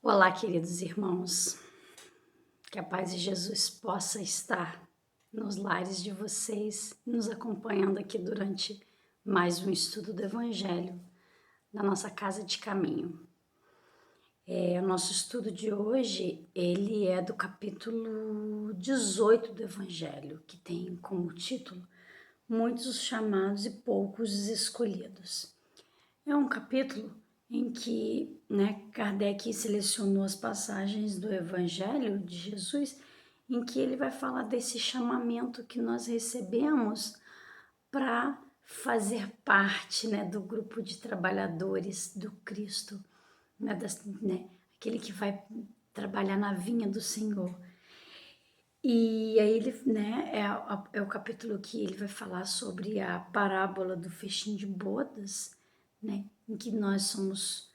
Olá, queridos irmãos, que a paz de Jesus possa estar nos lares de vocês, nos acompanhando aqui durante mais um estudo do Evangelho na nossa casa de caminho. O nosso estudo de hoje, ele é do capítulo 18 do Evangelho, que tem como título Muitos chamados e poucos escolhidos. É um capítulo em que Kardec selecionou as passagens do Evangelho de Jesus, em que ele vai falar desse chamamento que nós recebemos para fazer parte do grupo de trabalhadores do Cristo, aquele que vai trabalhar na vinha do Senhor. E aí ele, é o capítulo que ele vai falar sobre a parábola do festim de bodas, em que nós somos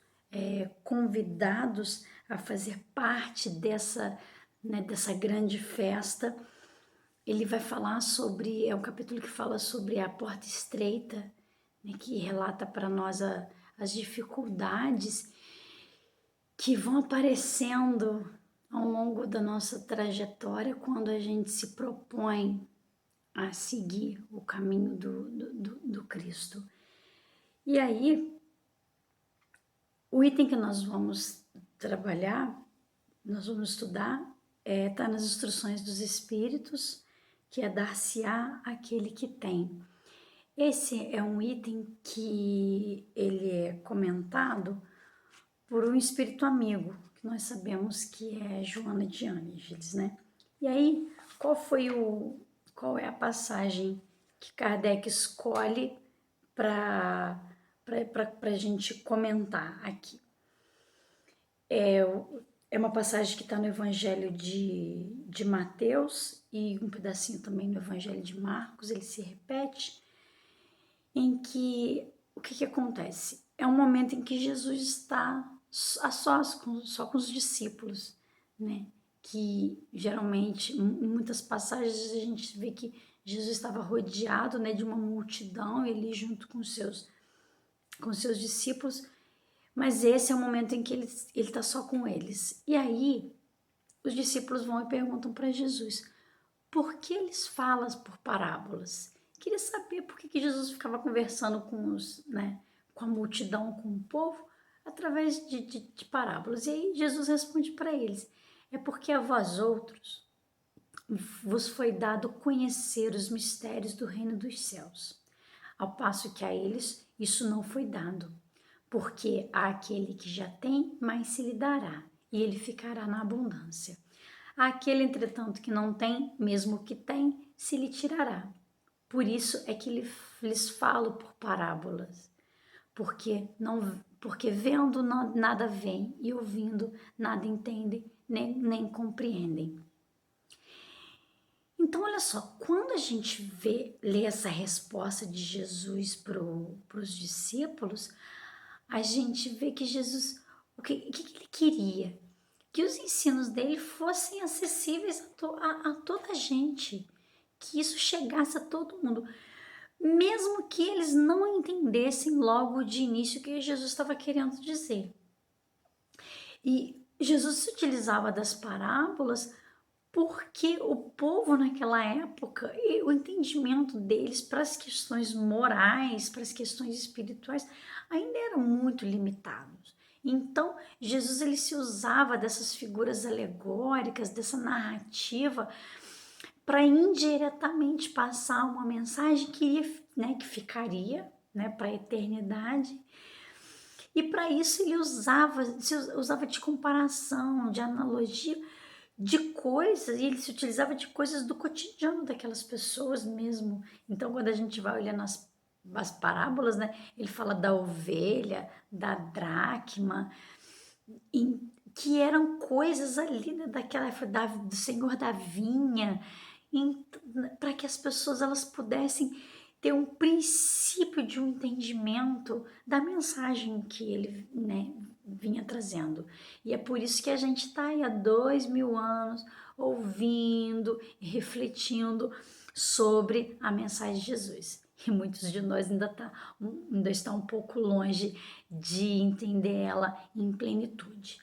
convidados a fazer parte dessa grande festa. Ele vai falar sobre, é um capítulo que fala sobre a porta estreita, que relata para nós as dificuldades que vão aparecendo ao longo da nossa trajetória quando a gente se propõe a seguir o caminho do Cristo. E aí, o item que nós vamos trabalhar, nós vamos estudar, está nas instruções dos Espíritos, que é dar-se-á aquele que tem. Esse é um item que ele é comentado por um espírito amigo, que nós sabemos que é Joana de Ângeles, né? E aí, qual é a passagem que Kardec escolhe para a gente comentar aqui? É uma passagem que está no Evangelho de Mateus e um pedacinho também no Evangelho de Marcos, ele se repete, em que o que acontece? É um momento em que Jesus está a só com os discípulos, né? Que geralmente, em muitas passagens, a gente vê que Jesus estava rodeado, de uma multidão, ele junto com seus discípulos, mas esse é o momento em que ele está só com eles. E aí, os discípulos vão e perguntam para Jesus, por que eles falam por parábolas? Queria saber por que Jesus ficava conversando com a multidão, com o povo, através de parábolas. E aí Jesus responde para eles, é porque a vós outros vos foi dado conhecer os mistérios do reino dos céus, ao passo que a eles isso não foi dado, porque àquele que já tem, mais se lhe dará, e ele ficará na abundância. Àquele, entretanto, que não tem, mesmo que tem, se lhe tirará. Por isso é que lhes falo por parábolas, porque vendo nada veem e ouvindo nada entendem, nem compreendem. Então, olha só, quando a gente lê essa resposta de Jesus para os discípulos, a gente vê que Jesus, o que ele queria? Que os ensinos dele fossem acessíveis a toda a gente, que isso chegasse a todo mundo, mesmo que eles não entendessem logo de início o que Jesus estava querendo dizer. E Jesus se utilizava das parábolas porque o povo naquela época, o entendimento deles para as questões morais, para as questões espirituais, ainda era muito limitado. Então, Jesus ele se usava dessas figuras alegóricas, dessa narrativa, para indiretamente passar uma mensagem que ficaria para a eternidade. E para isso ele usava de comparação, de analogia, de coisas, e ele se utilizava de coisas do cotidiano daquelas pessoas mesmo. Então, quando a gente vai olhando as parábolas, ele fala da ovelha, da dracma, que eram coisas ali daquela do Senhor da vinha, para que as pessoas elas pudessem ter um princípio de um entendimento da mensagem que ele vinha trazendo. E é por isso que a gente está aí há 2000 anos ouvindo e refletindo sobre a mensagem de Jesus. E muitos de nós ainda estão um pouco longe de entender ela em plenitude.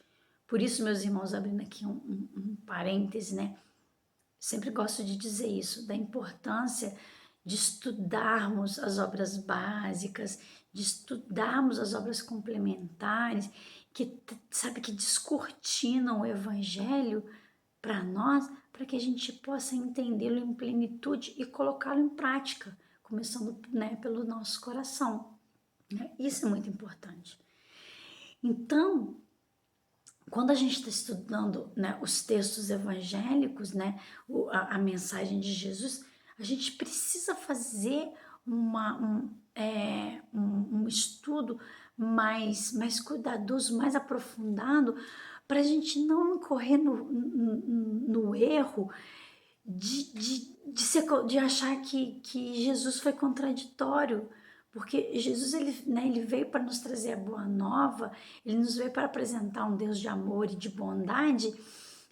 Por isso, meus irmãos, abrindo aqui um parêntese, né? Sempre gosto de dizer isso, da importância de estudarmos as obras básicas, de estudarmos as obras complementares, que, sabe, que descortinam o Evangelho para nós, para que a gente possa entendê-lo em plenitude e colocá-lo em prática, começando, né, pelo nosso coração. Né? Isso é muito importante. Então, quando a gente está estudando, né, os textos evangélicos, né, a mensagem de Jesus, a gente precisa fazer um estudo mais cuidadoso, mais aprofundado, para a gente não incorrer no erro de achar que Jesus foi contraditório, porque Jesus ele veio para nos trazer a boa nova, ele nos veio para apresentar um Deus de amor e de bondade,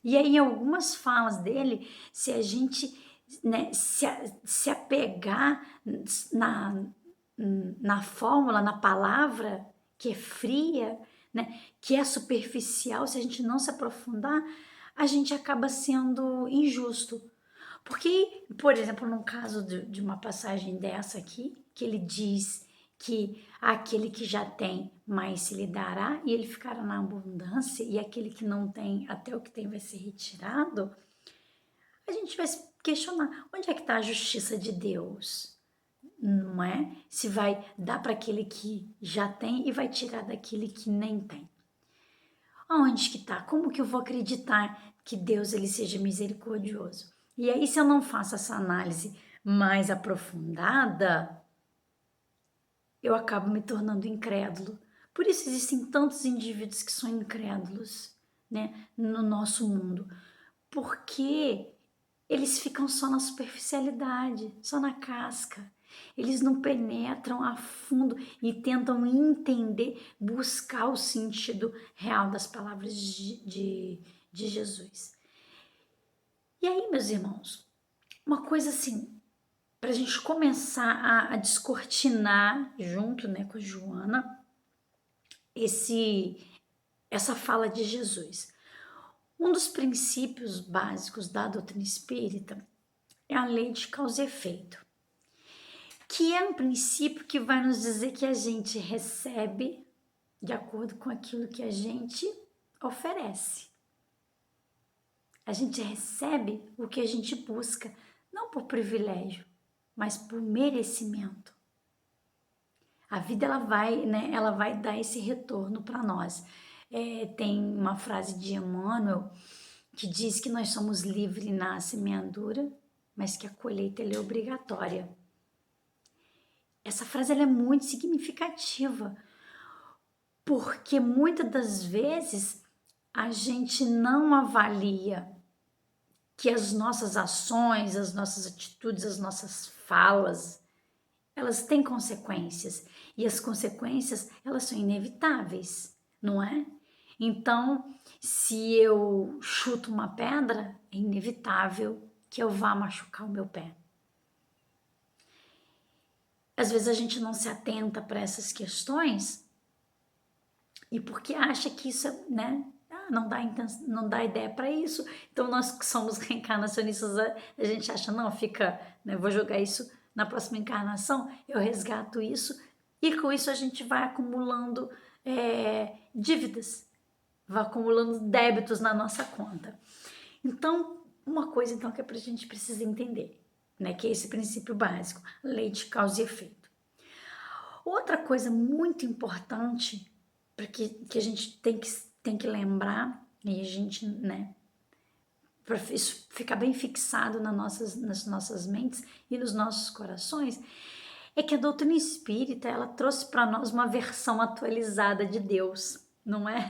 e aí em algumas falas dele, se a gente, né, se apegar na fórmula, na palavra que é fria, né, que é superficial, se a gente não se aprofundar, a gente acaba sendo injusto. Porque, por exemplo, no caso de uma passagem dessa aqui, que ele diz que aquele que já tem, mais se lhe dará, e ele ficará na abundância, e aquele que não tem, até o que tem vai ser retirado, a gente vai se questionar, onde é que está a justiça de Deus? Não é? Se vai dar para aquele que já tem e vai tirar daquele que nem tem. Aonde que está? Como que eu vou acreditar que Deus ele seja misericordioso? E aí, se eu não faço essa análise mais aprofundada, eu acabo me tornando incrédulo. Por isso existem tantos indivíduos que são incrédulos, né, no nosso mundo, porque eles ficam só na superficialidade, só na casca. Eles não penetram a fundo e tentam entender, buscar o sentido real das palavras de Jesus. E aí, meus irmãos, uma coisa assim, para a gente começar a descortinar junto, né, com a Joana, essa fala de Jesus. Um dos princípios básicos da doutrina espírita é a lei de causa e efeito, que é um princípio que vai nos dizer que a gente recebe de acordo com aquilo que a gente oferece. A gente recebe o que a gente busca, não por privilégio, mas por merecimento. A vida ela vai dar esse retorno para nós. Tem uma frase de Emmanuel que diz que nós somos livres na semeadura, mas que a colheita é obrigatória. Essa frase ela é muito significativa, porque muitas das vezes a gente não avalia que as nossas ações, as nossas atitudes, as nossas falas, elas têm consequências e as consequências elas são inevitáveis, não é? Então, se eu chuto uma pedra, é inevitável que eu vá machucar o meu pé. Às vezes a gente não se atenta para essas questões e porque acha que isso, né, não dá ideia para isso. Então nós que somos reencarnacionistas, a gente acha, não, fica, né, vou jogar isso na próxima encarnação, eu resgato isso e com isso a gente vai acumulando dívidas, vai acumulando débitos na nossa conta. Então, uma coisa então que a gente precisa entender, né, que é esse princípio básico, lei de causa e efeito. Outra coisa muito importante para que a gente tem que lembrar e a gente, né, para isso ficar bem fixado nas nossas mentes e nos nossos corações, é que a doutrina espírita ela trouxe para nós uma versão atualizada de Deus, não é?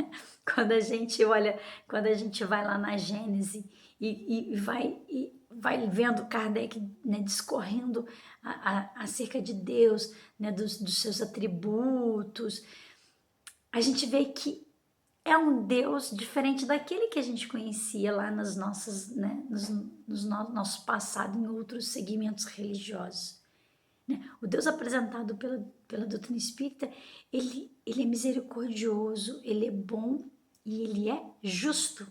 Quando a gente olha, quando a gente vai lá na Gênese e vai vendo Kardec, né, discorrendo acerca de Deus, né, dos seus atributos, a gente vê que é um Deus diferente daquele que a gente conhecia lá nas nossas, né, nosso passado em outros segmentos religiosos. Né? O Deus apresentado pela doutrina espírita, ele é misericordioso, ele é bom e Ele é justo.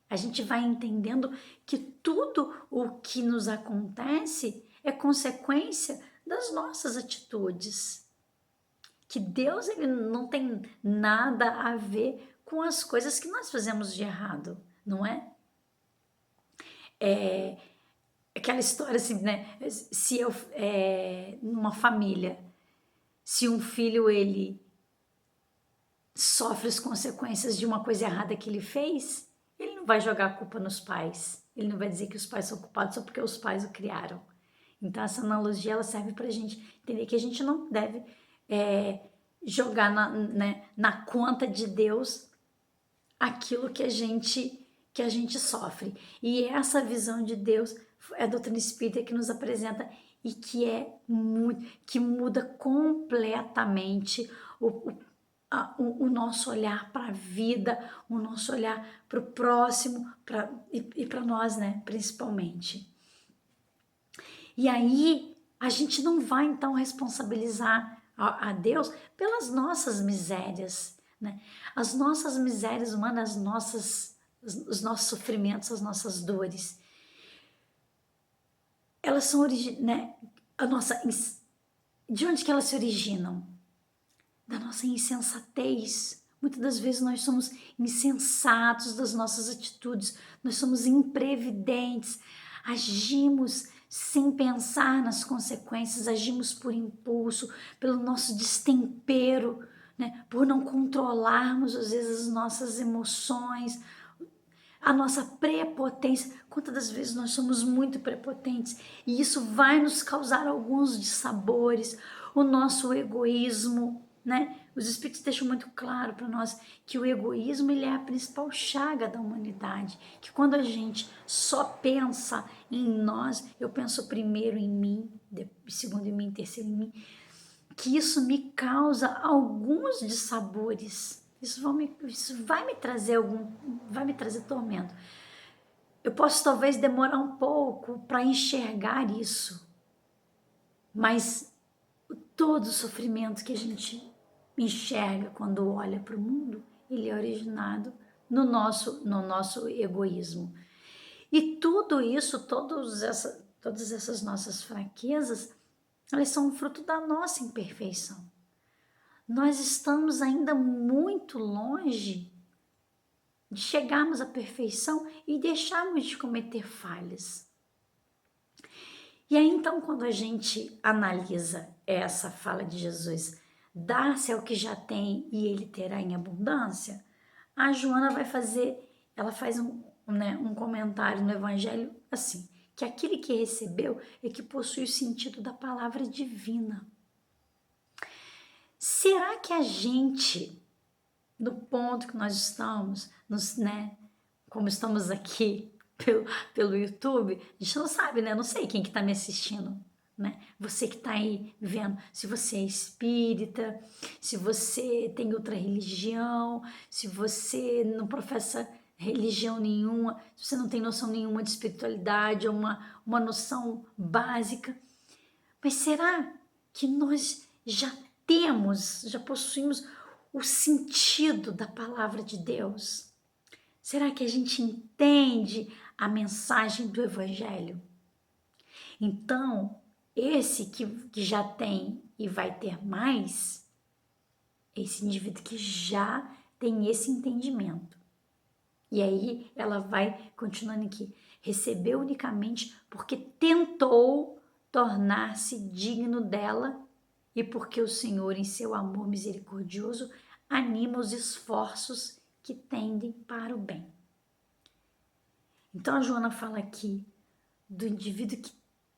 A gente vai entendendo que tudo o que nos acontece é consequência das nossas atitudes. Que Deus, ele não tem nada a ver com as coisas que nós fazemos de errado, não é? É aquela história assim, né? Se eu, numa família, se um filho ele sofre as consequências de uma coisa errada que ele fez, ele não vai jogar a culpa nos pais. Ele não vai dizer que os pais são culpados só porque os pais o criaram. Então essa analogia ela serve para a gente entender que a gente não deve jogar na conta de Deus aquilo que a gente sofre. E essa visão de Deus é a doutrina espírita que nos apresenta e que é muito, que muda completamente o nosso olhar para a vida, o nosso olhar para o próximo e para nós, né, principalmente. E aí a gente não vai então responsabilizar a Deus pelas nossas misérias, né? As nossas misérias humanas, os nossos sofrimentos, as nossas dores, elas são né? De onde que elas se originam? Da nossa insensatez. Muitas das vezes nós somos insensatos das nossas atitudes, nós somos imprevidentes, agimos sem pensar nas consequências, agimos por impulso, pelo nosso destempero, né? Por não controlarmos às vezes as nossas emoções, a nossa prepotência. Quantas das vezes nós somos muito prepotentes e isso vai nos causar alguns dissabores, o nosso egoísmo, né? Os espíritos deixam muito claro para nós que o egoísmo ele é a principal chaga da humanidade, que quando a gente só pensa em nós, eu penso primeiro em mim, segundo em mim, terceiro em mim, que isso me causa alguns dissabores. Isso vai me trazer vai me trazer tormento. Eu posso talvez demorar um pouco para enxergar isso, mas todo o sofrimento que a gente enxerga quando olha para o mundo, ele é originado no nosso egoísmo. E tudo isso, todas essas nossas fraquezas, elas são fruto da nossa imperfeição. Nós estamos ainda muito longe de chegarmos à perfeição e deixarmos de cometer falhas. E aí então, quando a gente analisa essa fala de Jesus, dá-se ao que já tem e ele terá em abundância, a Joana ela faz um comentário no Evangelho assim, que aquele que recebeu é que possui o sentido da palavra divina. Será que a gente, no ponto que nós estamos, né, como estamos aqui pelo YouTube, a gente não sabe, né? Não sei quem que está me assistindo, né? Você que está aí vendo, se você é espírita, se você tem outra religião, se você não professa religião nenhuma, se você não tem noção nenhuma de espiritualidade, ou uma noção básica. Mas será que nós já possuímos o sentido da palavra de Deus? Será que a gente entende a mensagem do Evangelho? Então, esse que já tem e vai ter mais, esse indivíduo que já tem esse entendimento. E aí ela vai continuando aqui. Recebeu unicamente porque tentou tornar-se digno dela e porque o Senhor, em seu amor misericordioso, anima os esforços que tendem para o bem. Então a Joana fala aqui do indivíduo que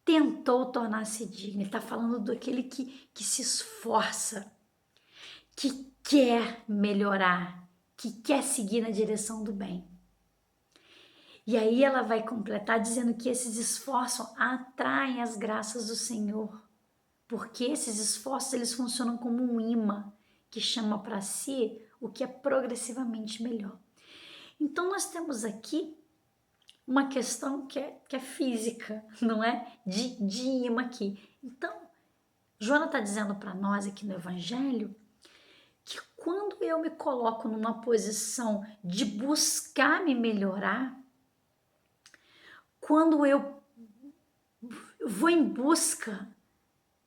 tentou tornar-se digno. Ele está falando daquele que se esforça, que quer melhorar, que quer seguir na direção do bem. E aí ela vai completar dizendo que esses esforços atraem as graças do Senhor, porque esses esforços eles funcionam como um imã que chama para si o que é progressivamente melhor. Então nós temos aqui uma questão que é física, não é? De imã aqui. Então, Joana está dizendo para nós aqui no Evangelho que quando eu me coloco numa posição de buscar me melhorar, quando eu vou em busca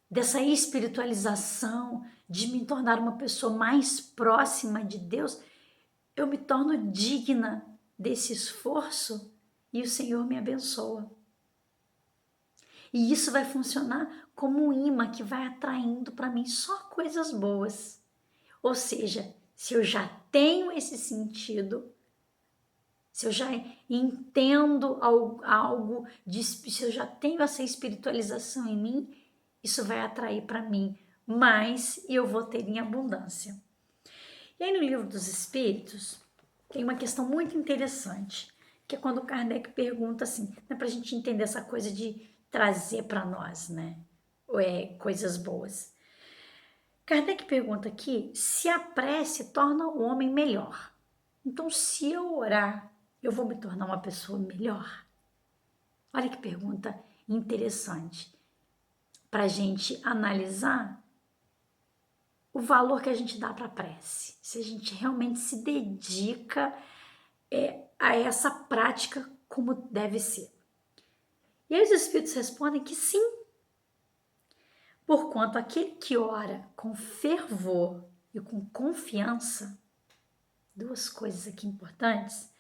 dessa espiritualização, de me tornar uma pessoa mais próxima de Deus, eu me torno digna desse esforço e o Senhor me abençoa. E isso vai funcionar como um imã que vai atraindo para mim só coisas boas. Ou seja, se eu já tenho esse sentido, se eu já entendo algo, se eu já tenho essa espiritualização em mim, isso vai atrair para mim mais e eu vou ter em abundância. E aí no Livro dos Espíritos tem uma questão muito interessante, que é quando Kardec pergunta assim, né, para a gente entender essa coisa de trazer para nós, né, coisas boas. Kardec pergunta aqui se a prece torna o homem melhor. Então, se eu orar, eu vou me tornar uma pessoa melhor? Olha que pergunta interessante para a gente analisar o valor que a gente dá para a prece. Se a gente realmente se dedica a essa prática como deve ser. E aí os Espíritos respondem que sim, porquanto aquele que ora com fervor e com confiança, duas coisas aqui importantes,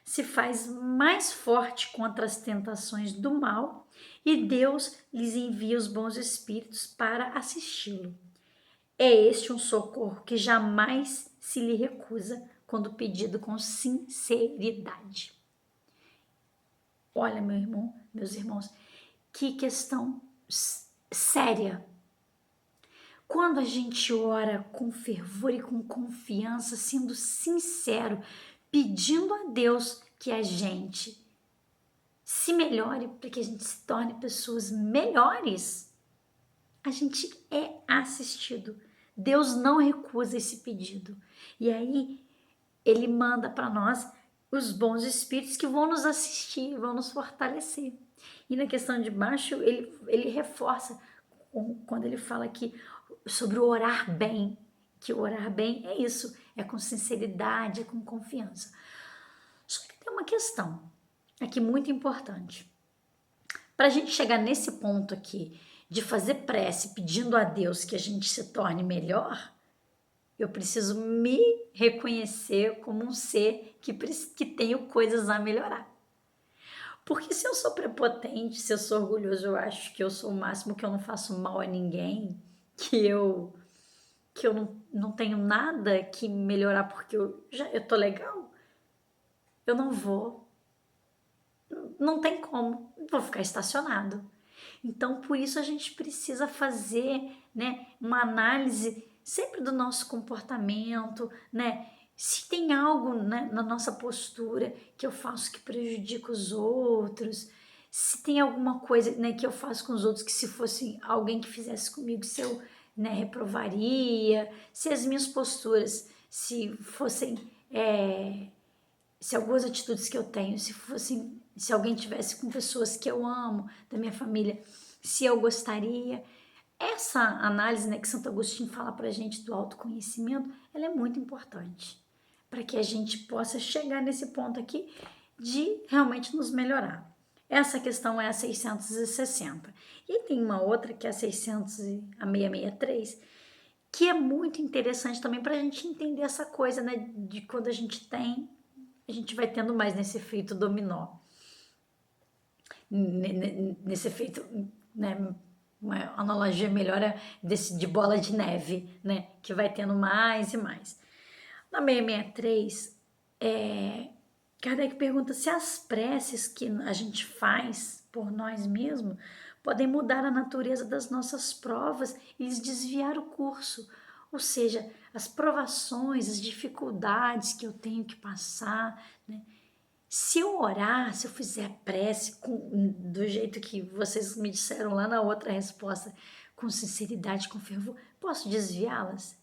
se faz mais forte contra as tentações do mal e Deus lhes envia os bons espíritos para assisti-lo. É este um socorro que jamais se lhe recusa quando pedido com sinceridade. Olha, meu irmão, meus irmãos, que questão séria. Quando a gente ora com fervor e com confiança, sendo sincero, pedindo a Deus que a gente se melhore, para que a gente se torne pessoas melhores, a gente é assistido. Deus não recusa esse pedido. E aí, Ele manda para nós os bons espíritos que vão nos assistir, vão nos fortalecer. E na questão de baixo, ele reforça quando ele fala aqui sobre o orar bem, que o orar bem é isso, é com sinceridade, é com confiança. Só que tem uma questão aqui muito importante. Para a gente chegar nesse ponto aqui, de fazer prece pedindo a Deus que a gente se torne melhor, eu preciso me reconhecer como um ser que tenho coisas a melhorar. Porque se eu sou prepotente, se eu sou orgulhoso, eu acho que eu sou o máximo, que eu não faço mal a ninguém, que eu não tenho nada que melhorar porque eu tô legal, eu não vou. Não tem como, vou ficar estacionado. Então, por isso a gente precisa fazer, né, uma análise sempre do nosso comportamento, né? Se tem algo, né, na nossa postura que eu faço que prejudica os outros, se tem alguma coisa, né, que eu faço com os outros que se fosse alguém que fizesse comigo, se eu, né, reprovaria, se as minhas posturas, se fossem, se algumas atitudes que eu tenho, se alguém tivesse com pessoas que eu amo, da minha família, se eu gostaria. Essa análise, né, que Santo Agostinho fala para a gente do autoconhecimento, ela é muito importante para que a gente possa chegar nesse ponto aqui de realmente nos melhorar. Essa questão é a 660. E tem uma outra que é a 663, que é muito interessante também para a gente entender essa coisa, né, de quando a gente vai tendo mais nesse efeito dominó. Nesse efeito, né, uma analogia melhor é de bola de neve, né, que vai tendo mais e mais. Na 663, Kardec pergunta se as preces que a gente faz por nós mesmos podem mudar a natureza das nossas provas e lhes desviar o curso. Ou seja, as provações, as dificuldades que eu tenho que passar, né? Se eu orar, se eu fizer prece do jeito que vocês me disseram lá na outra resposta, com sinceridade, com fervor, posso desviá-las?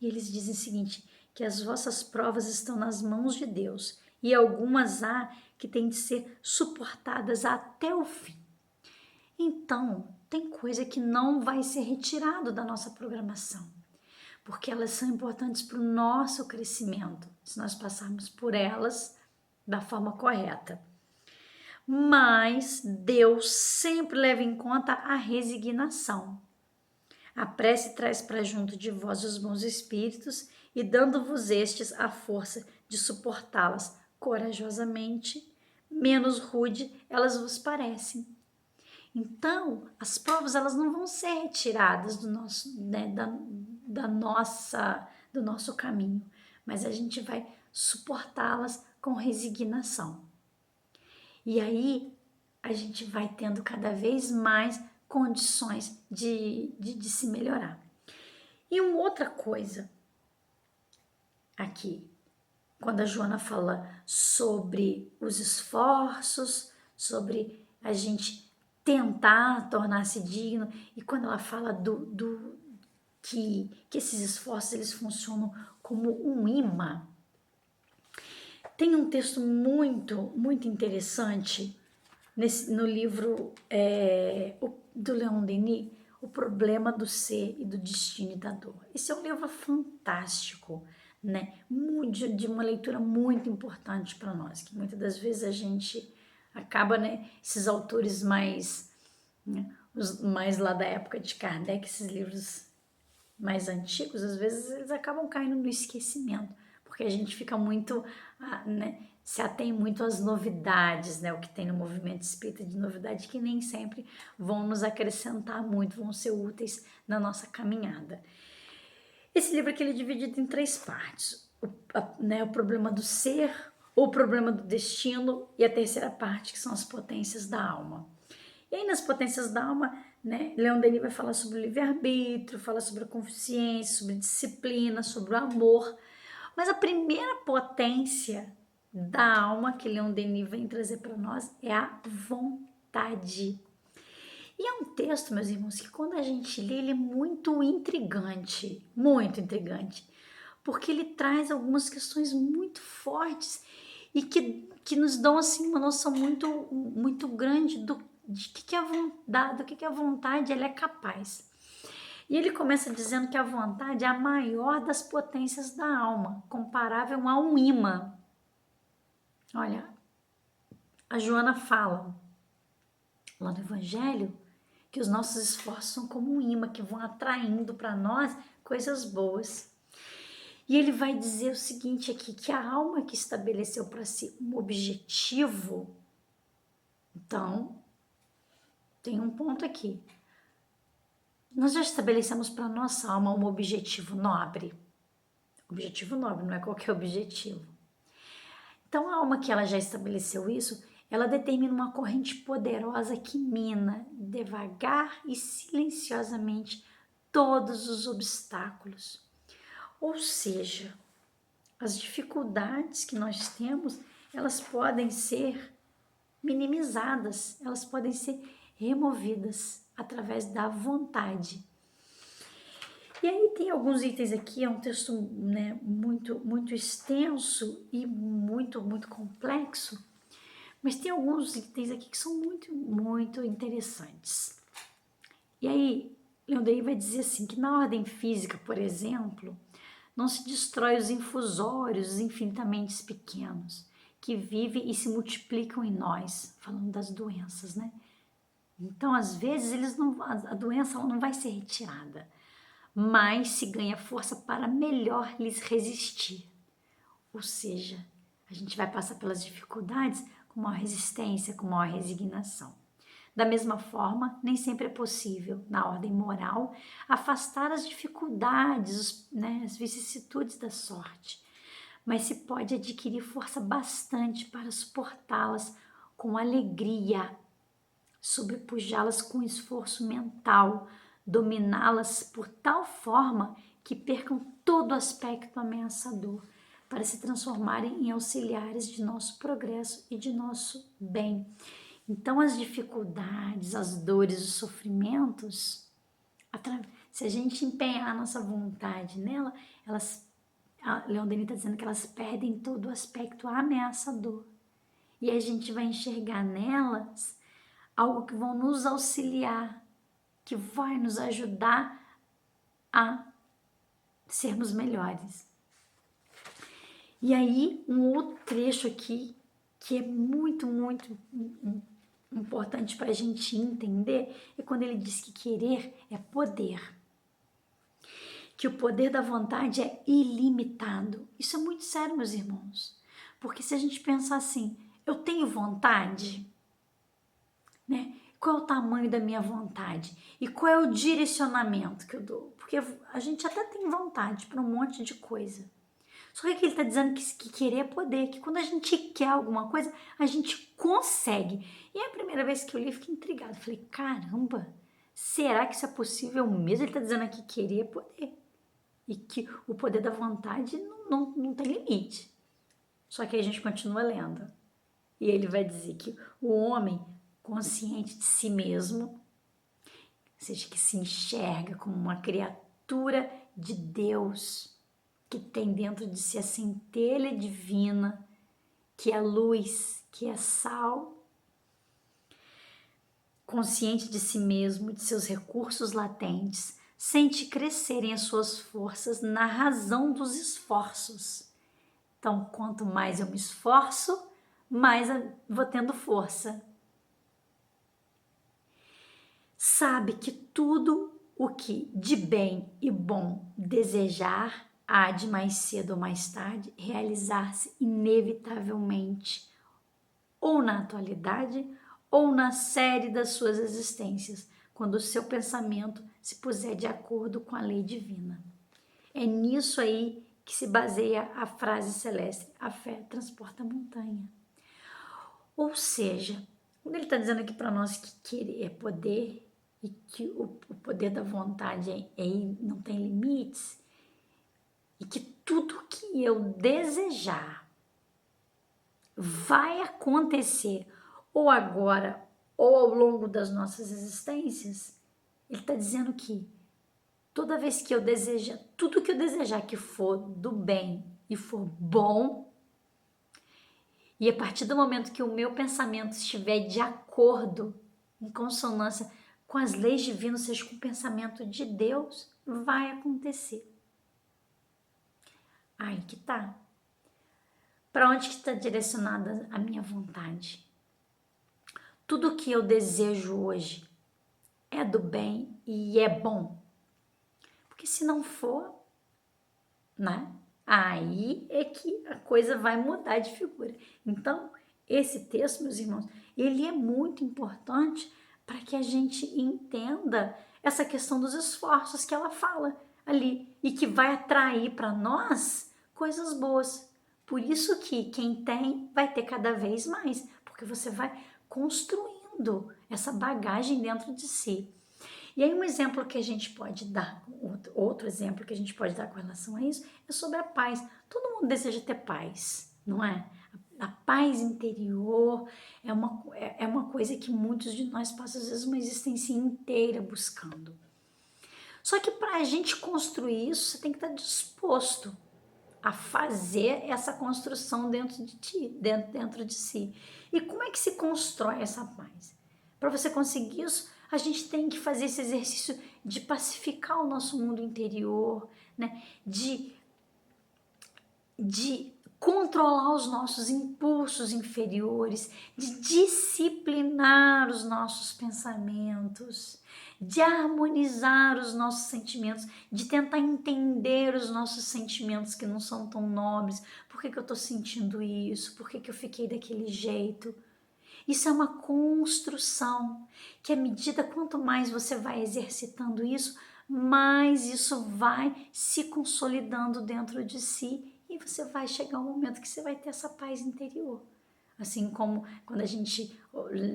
E eles dizem o seguinte, que as vossas provas estão nas mãos de Deus e algumas há que têm de ser suportadas até o fim. Então, tem coisa que não vai ser retirado da nossa programação. porque elas são importantes para o nosso crescimento, se nós passarmos por elas da forma correta. Mas Deus sempre leva em conta a resignação. A prece traz para junto de vós os bons espíritos e dando-vos estes a força de suportá-las corajosamente, menos rude elas vos parecem. Então, as provas elas não vão ser retiradas do nosso, né, do nosso caminho, mas a gente vai suportá-las com resignação. E aí a gente vai tendo cada vez mais condições de se melhorar. E uma outra coisa aqui, quando a Joana fala sobre os esforços, sobre a gente tentar tornar-se digno, e quando ela fala que esses esforços eles funcionam como um imã, tem um texto muito interessante no livro do Leon Denis, O Problema do Ser e do Destino e da Dor. Esse é um livro fantástico, né? De uma leitura muito importante para nós, que muitas das vezes a gente acaba, né? Esses autores mais, né, os mais lá da época de Kardec, esses livros mais antigos, às vezes eles acabam caindo no esquecimento, porque a gente fica muito, né, se atém muito às novidades, né, o que tem no movimento espírita de novidade, que nem sempre vão nos acrescentar muito, vão ser úteis na nossa caminhada. Esse livro aqui ele é dividido em 3 partes, o problema do ser, o problema do destino e a terceira parte, que são as potências da alma. E aí nas potências da alma, né, Leon Denis vai falar sobre o livre-arbítrio, fala sobre a consciência, sobre disciplina, sobre o amor. Mas a primeira potência da alma que Leon Denis vem trazer para nós é a vontade. E é um texto, meus irmãos, que quando a gente lê, ele é muito intrigante, porque ele traz algumas questões muito fortes e que nos dão assim uma noção muito grande do que a vontade ela é capaz. E ele começa dizendo que a vontade é a maior das potências da alma, comparável a um imã. Olha, a Joana fala lá no Evangelho que os nossos esforços são como um imã que vão atraindo para nós coisas boas. E ele vai dizer o seguinte aqui, que a alma que estabeleceu para si um objetivo, então, tem um ponto aqui. Nós já estabelecemos para nossa alma um objetivo nobre. Objetivo nobre, não é qualquer objetivo. Então, a alma que ela já estabeleceu isso, ela determina uma corrente poderosa que mina devagar e silenciosamente todos os obstáculos. Ou seja, as dificuldades que nós temos, elas podem ser minimizadas, elas podem ser removidas através da vontade. E aí tem alguns itens aqui, é um texto, né, muito extenso e muito complexo, mas tem alguns itens aqui que são muito interessantes. E aí, Leon Denis vai dizer assim, que na ordem física, por exemplo, não se destrói os infusórios infinitamente pequenos, que vivem e se multiplicam em nós, falando das doenças, né? Então, às vezes, a doença ela não vai ser retirada, mas se ganha força para melhor lhes resistir. Ou seja, a gente vai passar pelas dificuldades com maior resistência, com maior resignação. Da mesma forma, nem sempre é possível, na ordem moral, afastar as dificuldades, né, as vicissitudes da sorte, mas se pode adquirir força bastante para suportá-las com alegria, sobrepujá-las com esforço mental, dominá-las por tal forma que percam todo aspecto ameaçador, para se transformarem em auxiliares de nosso progresso e de nosso bem. Então, as dificuldades, as dores, os sofrimentos, se a gente empenhar a nossa vontade nela, a Leon Denis está dizendo que elas perdem todo o aspecto ameaçador. E a gente vai enxergar nelas algo que vão nos auxiliar, que vai nos ajudar a sermos melhores. E aí, um outro trecho aqui, que é muito, muito importante para a gente entender, é quando ele diz que querer é poder. Que o poder da vontade é ilimitado. Isso é muito sério, meus irmãos. Porque se a gente pensar assim, eu tenho vontade, né? Qual é o tamanho da minha vontade? E qual é o direcionamento que eu dou? Porque a gente até tem vontade para um monte de coisa. Só que aqui ele está dizendo que querer é poder, que quando a gente quer alguma coisa, a gente consegue. E é a primeira vez que eu li, fiquei intrigada. Falei, caramba, será que isso é possível mesmo? Ele está dizendo aqui que querer é poder. E que o poder da vontade não tem limite. Só que aí a gente continua lendo. E ele vai dizer que o homem consciente de si mesmo, ou seja, que se enxerga como uma criatura de Deus, que tem dentro de si a centelha divina, que é luz, que é sal, consciente de si mesmo, de seus recursos latentes, sente crescerem as suas forças na razão dos esforços. Então, quanto mais eu me esforço, mais eu vou tendo força. Sabe que tudo o que de bem e bom desejar há de mais cedo ou mais tarde realizar-se inevitavelmente, ou na atualidade, ou na série das suas existências, quando o seu pensamento se puser de acordo com a lei divina. É nisso aí que se baseia a frase celeste: a fé transporta a montanha. Ou seja, quando ele está dizendo aqui para nós que querer é poder e que o poder da vontade não tem limites, e que tudo que eu desejar vai acontecer ou agora ou ao longo das nossas existências, ele está dizendo que toda vez que eu desejar, tudo que eu desejar que for do bem e for bom, e a partir do momento que o meu pensamento estiver de acordo, em consonância com as leis divinas, seja com o pensamento de Deus, vai acontecer. Aí que tá. Para onde que está direcionada a minha vontade? Tudo que eu desejo hoje é do bem e é bom. Porque se não for, né? Aí é que a coisa vai mudar de figura. Então, esse texto, meus irmãos, ele é muito importante para que a gente entenda essa questão dos esforços que ela fala ali e que vai atrair para nós coisas boas. Por isso que quem tem vai ter cada vez mais, porque você vai construindo essa bagagem dentro de si. E aí um exemplo que a gente pode dar, outro exemplo que a gente pode dar com relação a isso, é sobre a paz. Todo mundo deseja ter paz, não é? A paz interior é uma coisa que muitos de nós passam às vezes uma existência inteira buscando. Só que para a gente construir isso, você tem que estar disposto a fazer essa construção dentro de ti, dentro de si. E como é que se constrói essa paz? Para você conseguir isso, a gente tem que fazer esse exercício de pacificar o nosso mundo interior, né? De controlar os nossos impulsos inferiores, de disciplinar os nossos pensamentos, de harmonizar os nossos sentimentos, de tentar entender os nossos sentimentos que não são tão nobres. Por que eu estou sentindo isso? Por que eu fiquei daquele jeito? Isso é uma construção que, à medida quanto mais você vai exercitando isso, mais isso vai se consolidando dentro de si e você vai chegar um momento que você vai ter essa paz interior. Assim como quando a gente,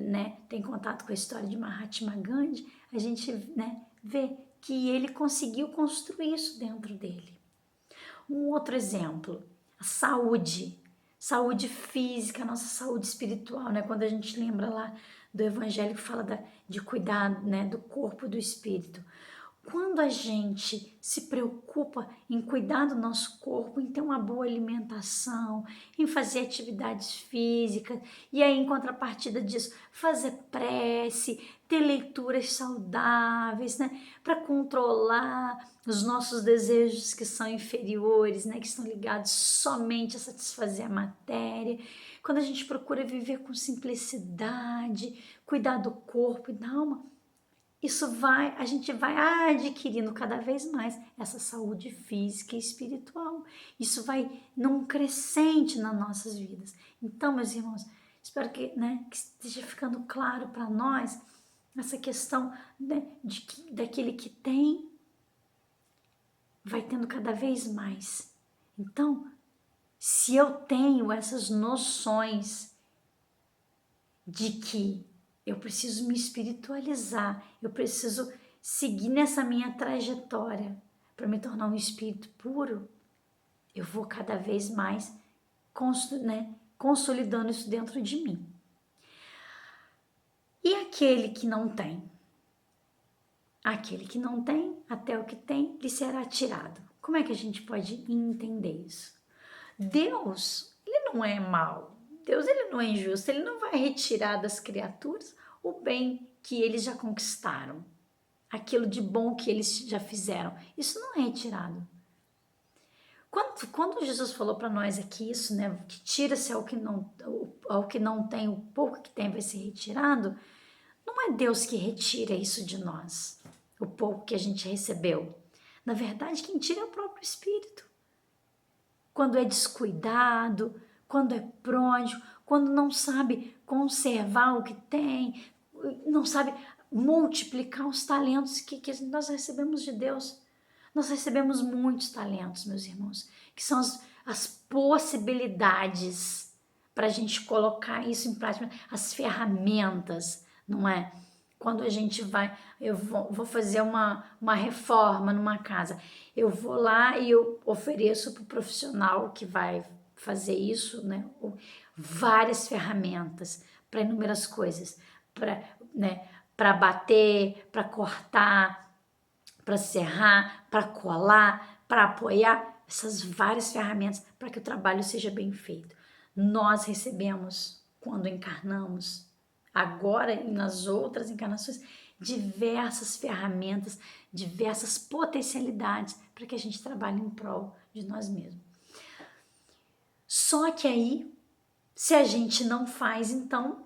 né, tem contato com a história de Mahatma Gandhi, a gente, né, vê que ele conseguiu construir isso dentro dele. Um outro exemplo, a saúde. Saúde física, nossa saúde espiritual, né? Quando a gente lembra lá do evangelho que fala de cuidar, né, do corpo e do espírito. Quando a gente se preocupa em cuidar do nosso corpo, em ter uma boa alimentação, em fazer atividades físicas, e aí em contrapartida disso, fazer prece, ter leituras saudáveis, né, para controlar os nossos desejos que são inferiores, né, que estão ligados somente a satisfazer a matéria. Quando a gente procura viver com simplicidade, cuidar do corpo e da alma, a gente vai adquirindo cada vez mais essa saúde física e espiritual. Isso vai num crescente nas nossas vidas. Então, meus irmãos, espero que esteja ficando claro para nós essa questão, né, daquele que tem, vai tendo cada vez mais. Então, se eu tenho essas noções de que eu preciso me espiritualizar, eu preciso seguir nessa minha trajetória para me tornar um espírito puro, eu vou cada vez mais consolidando isso dentro de mim. E aquele que não tem? Aquele que não tem, até o que tem, lhe será tirado. Como é que a gente pode entender isso? Deus, ele não é mau. Deus, ele não é injusto. Ele não vai retirar das criaturas o bem que eles já conquistaram. Aquilo de bom que eles já fizeram. Isso não é retirado. Quando Jesus falou para nós aqui isso, né, que tira-se ao que não tem, o pouco que tem vai ser retirado, não é Deus que retira isso de nós, o pouco que a gente recebeu. Na verdade, quem tira é o próprio Espírito. Quando é descuidado, quando é pródigo, quando não sabe conservar o que tem, não sabe multiplicar os talentos que nós recebemos de Deus. Nós recebemos muitos talentos, meus irmãos, que são as possibilidades para a gente colocar isso em prática, as ferramentas, não é? Quando a gente eu vou fazer uma reforma numa casa, eu vou lá e eu ofereço para o profissional que vai fazer isso, né? Várias ferramentas para inúmeras coisas, para bater, para cortar, para serrar, para colar, para apoiar, essas várias ferramentas para que o trabalho seja bem feito. Nós recebemos, quando encarnamos, agora e nas outras encarnações, diversas ferramentas, diversas potencialidades para que a gente trabalhe em prol de nós mesmos. Só que aí, se a gente não faz, então,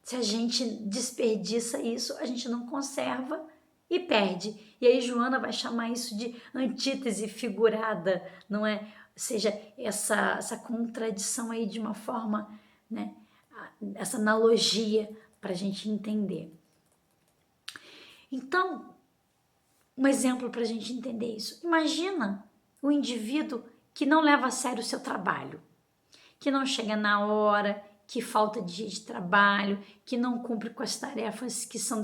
se a gente desperdiça isso, a gente não conserva e perde. E aí Joana vai chamar isso de antítese figurada, não é? Ou seja, essa contradição aí de uma forma, né? Essa analogia para a gente entender. Então, um exemplo para a gente entender isso. Imagina o indivíduo que não leva a sério o seu trabalho, que não chega na hora, que falta dia de trabalho, que não cumpre com as tarefas que são,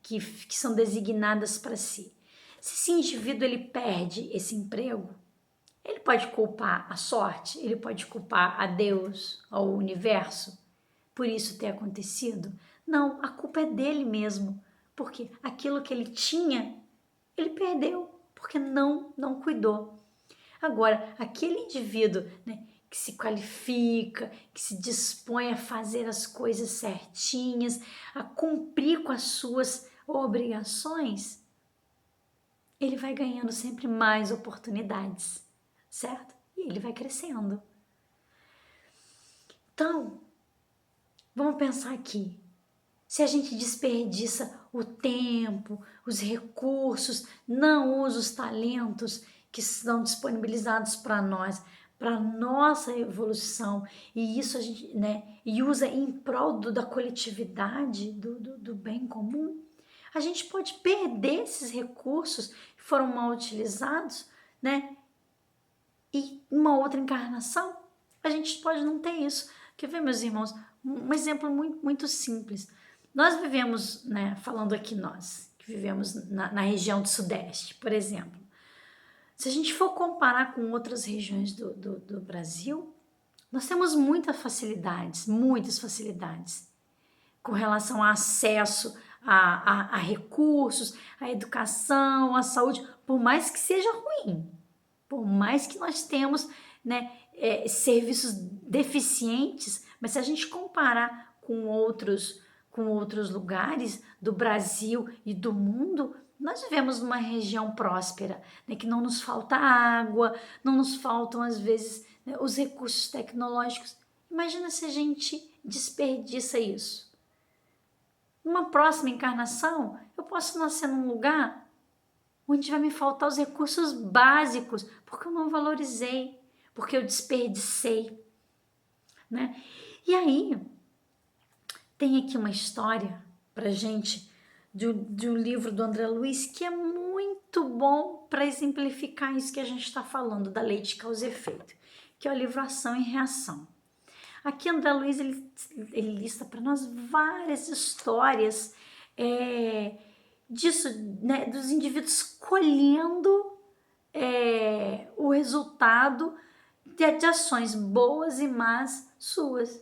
que são designadas para si. Se esse indivíduo ele perde esse emprego, ele pode culpar a sorte, ele pode culpar a Deus, ao universo, por isso ter acontecido? Não, a culpa é dele mesmo, porque aquilo que ele tinha, ele perdeu, porque não cuidou. Agora, aquele indivíduo, né, que se qualifica, que se dispõe a fazer as coisas certinhas, a cumprir com as suas obrigações, ele vai ganhando sempre mais oportunidades, certo? E ele vai crescendo. Então, vamos pensar aqui. Se a gente desperdiça o tempo, os recursos, não usa os talentos que estão disponibilizados para nós, para nossa evolução, e isso a gente, né, e usa em prol da coletividade, do bem comum, a gente pode perder esses recursos que foram mal utilizados, né? E uma outra encarnação, a gente pode não ter isso. Quer ver, meus irmãos? Um exemplo muito, muito simples. Nós vivemos, né, falando aqui nós, que vivemos na região do Sudeste, por exemplo. Se a gente for comparar com outras regiões do Brasil, nós temos muitas facilidades com relação ao acesso a recursos, a educação, a saúde, por mais que seja ruim, por mais que nós temos, né, serviços deficientes, mas se a gente comparar com outros lugares do Brasil e do mundo, nós vivemos numa região próspera, né, que não nos falta água, não nos faltam às vezes, né, os recursos tecnológicos. Imagina se a gente desperdiça isso. Numa próxima encarnação, eu posso nascer num lugar onde vai me faltar os recursos básicos, porque eu não valorizei, porque eu desperdicei, né? E aí, tem aqui uma história pra gente de um livro do André Luiz que é muito bom para exemplificar isso que a gente está falando, da lei de causa e efeito, que é o livro Ação e Reação. Aqui André Luiz ele lista para nós várias histórias disso, né, dos indivíduos colhendo o resultado de ações boas e más suas.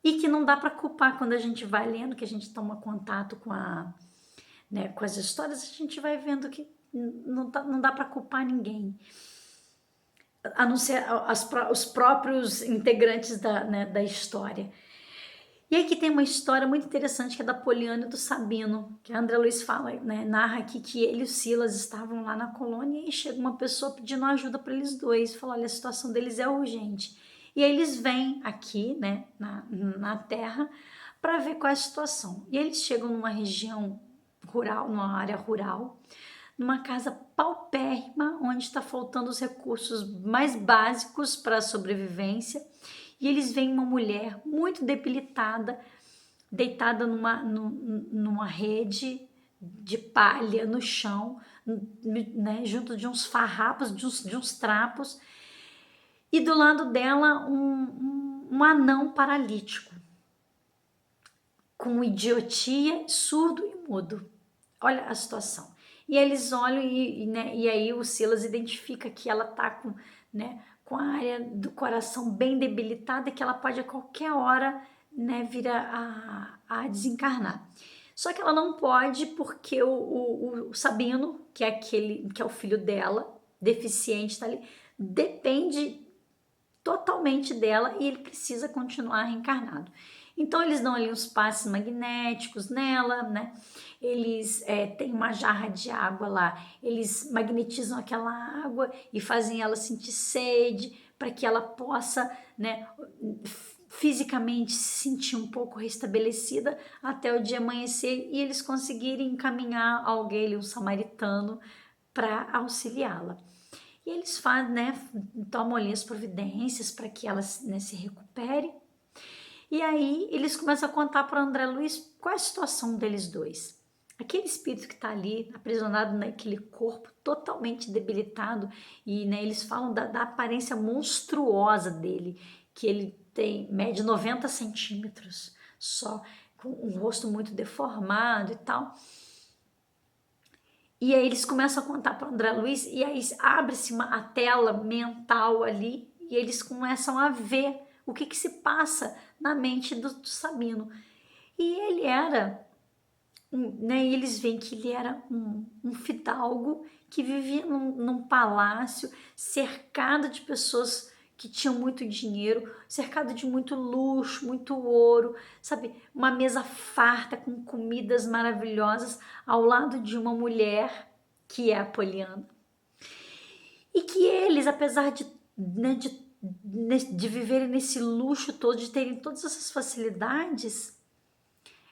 E que não dá para culpar quando a gente vai lendo, que a gente toma contato com as histórias, a gente vai vendo que não dá para culpar ninguém, a não ser os próprios integrantes da história. E aqui tem uma história muito interessante que é da Poliana e do Sabino, que a André Luiz fala, né, narra aqui que ele e o Silas estavam lá na colônia e chega uma pessoa pedindo ajuda para eles dois, fala, olha, a situação deles é urgente. E aí eles vêm aqui, né, na terra, para ver qual é a situação. E eles chegam numa região rural, numa área rural, numa casa paupérrima, onde está faltando os recursos mais básicos para a sobrevivência. E eles veem uma mulher muito debilitada, deitada numa rede de palha no chão, né, junto de uns farrapos, de uns trapos, e do lado dela um anão paralítico, com idiotia, surdo e mudo. Olha a situação. E eles olham né, e aí o Silas identifica que ela tá com a área do coração bem debilitada, que ela pode a qualquer hora, né, vir a desencarnar. Só que ela não pode porque o Sabino, que é o filho dela, deficiente, tá ali, depende totalmente dela e ele precisa continuar reencarnado. Então eles dão ali uns passes magnéticos nela, né? Eles têm uma jarra de água lá, eles magnetizam aquela água e fazem ela sentir sede para que ela possa, né, fisicamente se sentir um pouco restabelecida até o dia amanhecer e eles conseguirem encaminhar alguém, um samaritano, para auxiliá-la. E eles fazem, né, tomam ali as providências para que ela, né, se recupere. E aí eles começam a contar para André Luiz qual é a situação deles dois. Aquele espírito que está ali, aprisionado naquele corpo totalmente debilitado, e né, eles falam da aparência monstruosa dele, que ele mede 90 centímetros só, com um rosto muito deformado e tal. E aí eles começam a contar para o André Luiz, e aí abre-se a tela mental ali, e eles começam a ver o que se passa na mente do Sabino. E ele era, né, eles veem que ele era um fidalgo que vivia num palácio cercado de pessoas que tinham muito dinheiro, cercado de muito luxo, muito ouro, sabe? Uma mesa farta com comidas maravilhosas ao lado de uma mulher que é a Poliana. E que eles, apesar né, de viverem nesse luxo todo, de terem todas essas facilidades,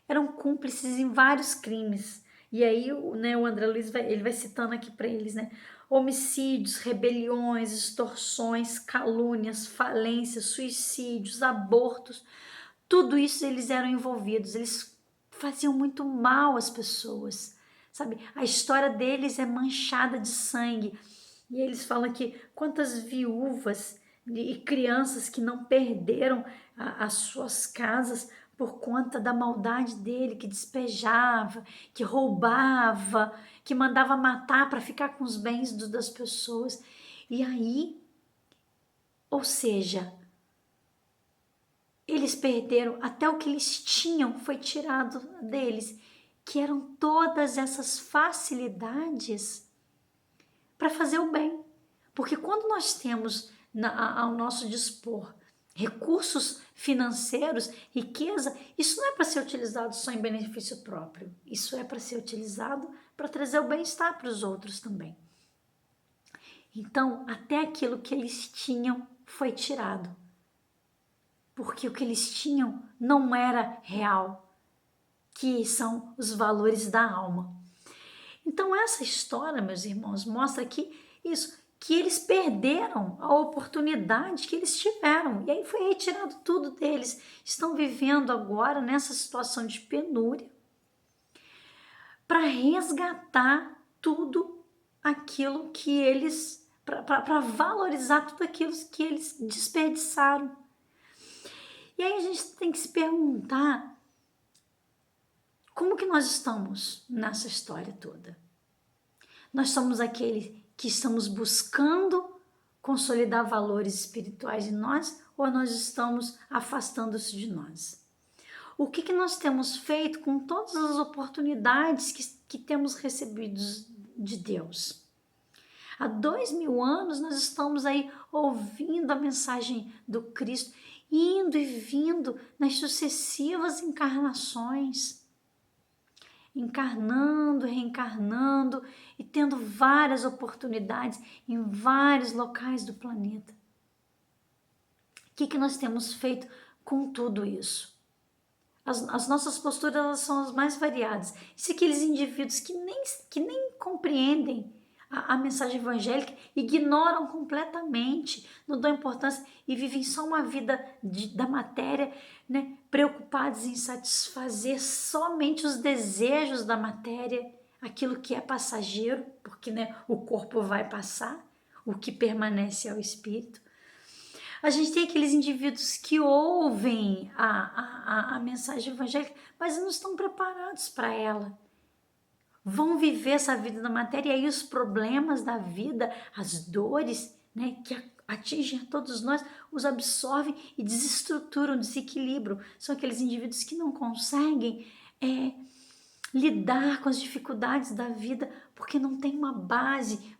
eram cúmplices em vários crimes. E aí, né, o André Luiz ele vai citando aqui para eles, né? Homicídios, rebeliões, extorsões, calúnias, falências, suicídios, abortos, tudo isso eles eram envolvidos, eles faziam muito mal às pessoas, sabe? A história deles é manchada de sangue. E eles falam que quantas viúvas e crianças que não perderam as suas casas por conta da maldade dele, que despejava, que roubava, que mandava matar para ficar com os bens das pessoas. E aí, ou seja, eles perderam até o que eles tinham foi tirado deles, que eram todas essas facilidades para fazer o bem. Porque quando nós temos ao nosso dispor recursos financeiros, riqueza, isso não é para ser utilizado só em benefício próprio. Isso é para ser utilizado para trazer o bem-estar para os outros também. Então, até aquilo que eles tinham foi tirado. Porque o que eles tinham não era real, que são os valores da alma. Então, essa história, meus irmãos, mostra que eles perderam a oportunidade que eles tiveram. E aí foi retirado tudo deles. Estão vivendo agora nessa situação de penúria para resgatar tudo aquilo que eles, para valorizar tudo aquilo que eles desperdiçaram. E aí a gente tem que se perguntar como que nós estamos nessa história toda. Nós somos aqueles que estamos buscando consolidar valores espirituais em nós ou nós estamos afastando-se de nós? O que nós temos feito com todas as oportunidades que temos recebido de Deus? Há 2000 anos nós estamos aí ouvindo a mensagem do Cristo, indo e vindo nas sucessivas encarnações, encarnando, reencarnando e tendo várias oportunidades em vários locais do planeta. O que nós temos feito com tudo isso? As nossas posturas elas são as mais variadas. E se aqueles indivíduos que nem compreendem a mensagem evangélica, ignoram completamente, não dão importância e vivem só uma vida da matéria, né? Preocupados em satisfazer somente os desejos da matéria, aquilo que é passageiro, porque, né, o corpo vai passar, o que permanece é o espírito. A gente tem aqueles indivíduos que ouvem a mensagem evangélica, mas não estão preparados para ela. Vão viver essa vida da matéria e aí os problemas da vida, as dores, né, que atingem a todos nós, os absorvem e desestruturam, desequilibram. São aqueles indivíduos que não conseguem lidar com as dificuldades da vida porque não tem uma base,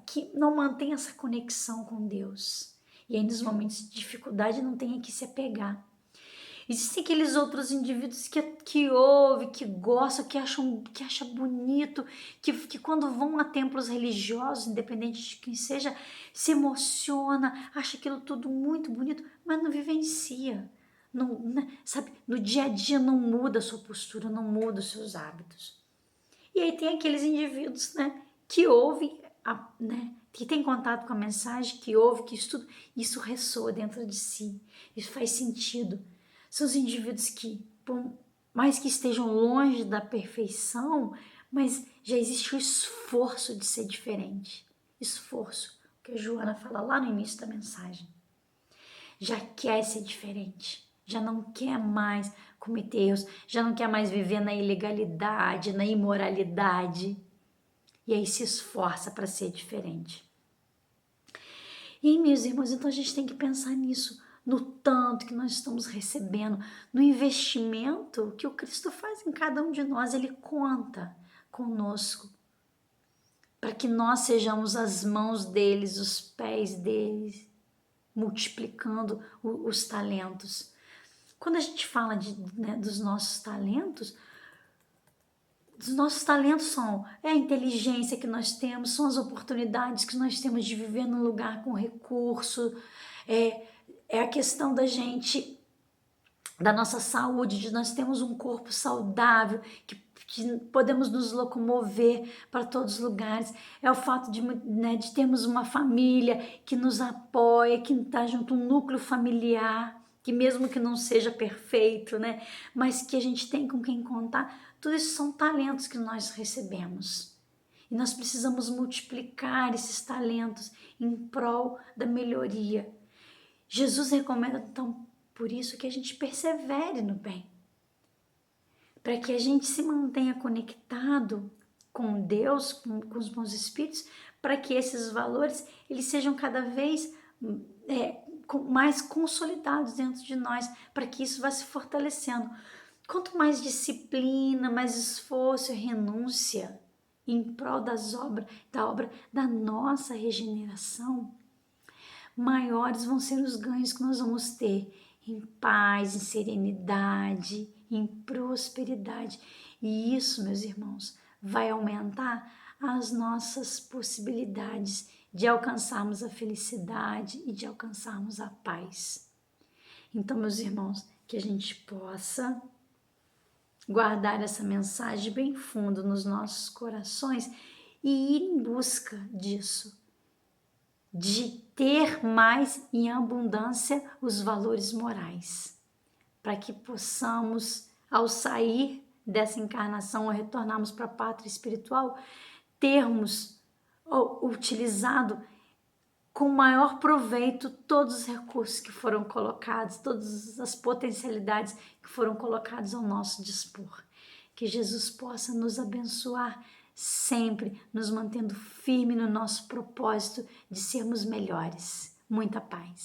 que não mantém essa conexão com Deus. E aí nos momentos de dificuldade não tem a que se apegar. Existem aqueles outros indivíduos que ouvem, que gostam, que acham bonito, que quando vão a templos religiosos, independente de quem seja, se emociona, acha aquilo tudo muito bonito, mas não vivencia. Não, né, sabe, no dia a dia não muda a sua postura, não muda os seus hábitos. E aí tem aqueles indivíduos, né, que ouvem, né, que tem contato com a mensagem, que ouve, que estuda, isso ressoa dentro de si, isso faz sentido. São os indivíduos que, por mais que estejam longe da perfeição, mas já existe o esforço de ser diferente. Esforço, que a Joana fala lá no início da mensagem. Já quer ser diferente, já não quer mais cometer erros, já não quer mais viver na ilegalidade, na imoralidade. E aí se esforça para ser diferente. E aí, meus irmãos, então a gente tem que pensar nisso, no tanto que nós estamos recebendo, no investimento que o Cristo faz em cada um de nós. Ele conta conosco para que nós sejamos as mãos deles, os pés deles, multiplicando os talentos. Quando a gente fala dos nossos talentos, os nossos talentos são a inteligência que nós temos, são as oportunidades que nós temos de viver num lugar com recurso, é a questão da gente, da nossa saúde, de nós termos um corpo saudável, que podemos nos locomover para todos os lugares, é o fato de termos uma família que nos apoia, que está junto, um núcleo familiar, que mesmo que não seja perfeito, né, mas que a gente tem com quem contar. Tudo isso são talentos que nós recebemos. E nós precisamos multiplicar esses talentos em prol da melhoria. Jesus recomenda, então, por isso que a gente persevere no bem. Para que a gente se mantenha conectado com Deus, com os bons espíritos, para que esses valores eles sejam cada vez mais consolidados dentro de nós, para que isso vá se fortalecendo. Quanto mais disciplina, mais esforço e renúncia em prol da obra da nossa regeneração, maiores vão ser os ganhos que nós vamos ter em paz, em serenidade, em prosperidade. E isso, meus irmãos, vai aumentar as nossas possibilidades de alcançarmos a felicidade e de alcançarmos a paz. Então, meus irmãos, que a gente possa guardar essa mensagem bem fundo nos nossos corações e ir em busca disso, de ter mais em abundância os valores morais, para que possamos, ao sair dessa encarnação ou retornarmos para a pátria espiritual, termos utilizado com maior proveito todos os recursos que foram colocados, todas as potencialidades que foram colocadas ao nosso dispor. Que Jesus possa nos abençoar sempre, nos mantendo firme no nosso propósito de sermos melhores. Muita paz.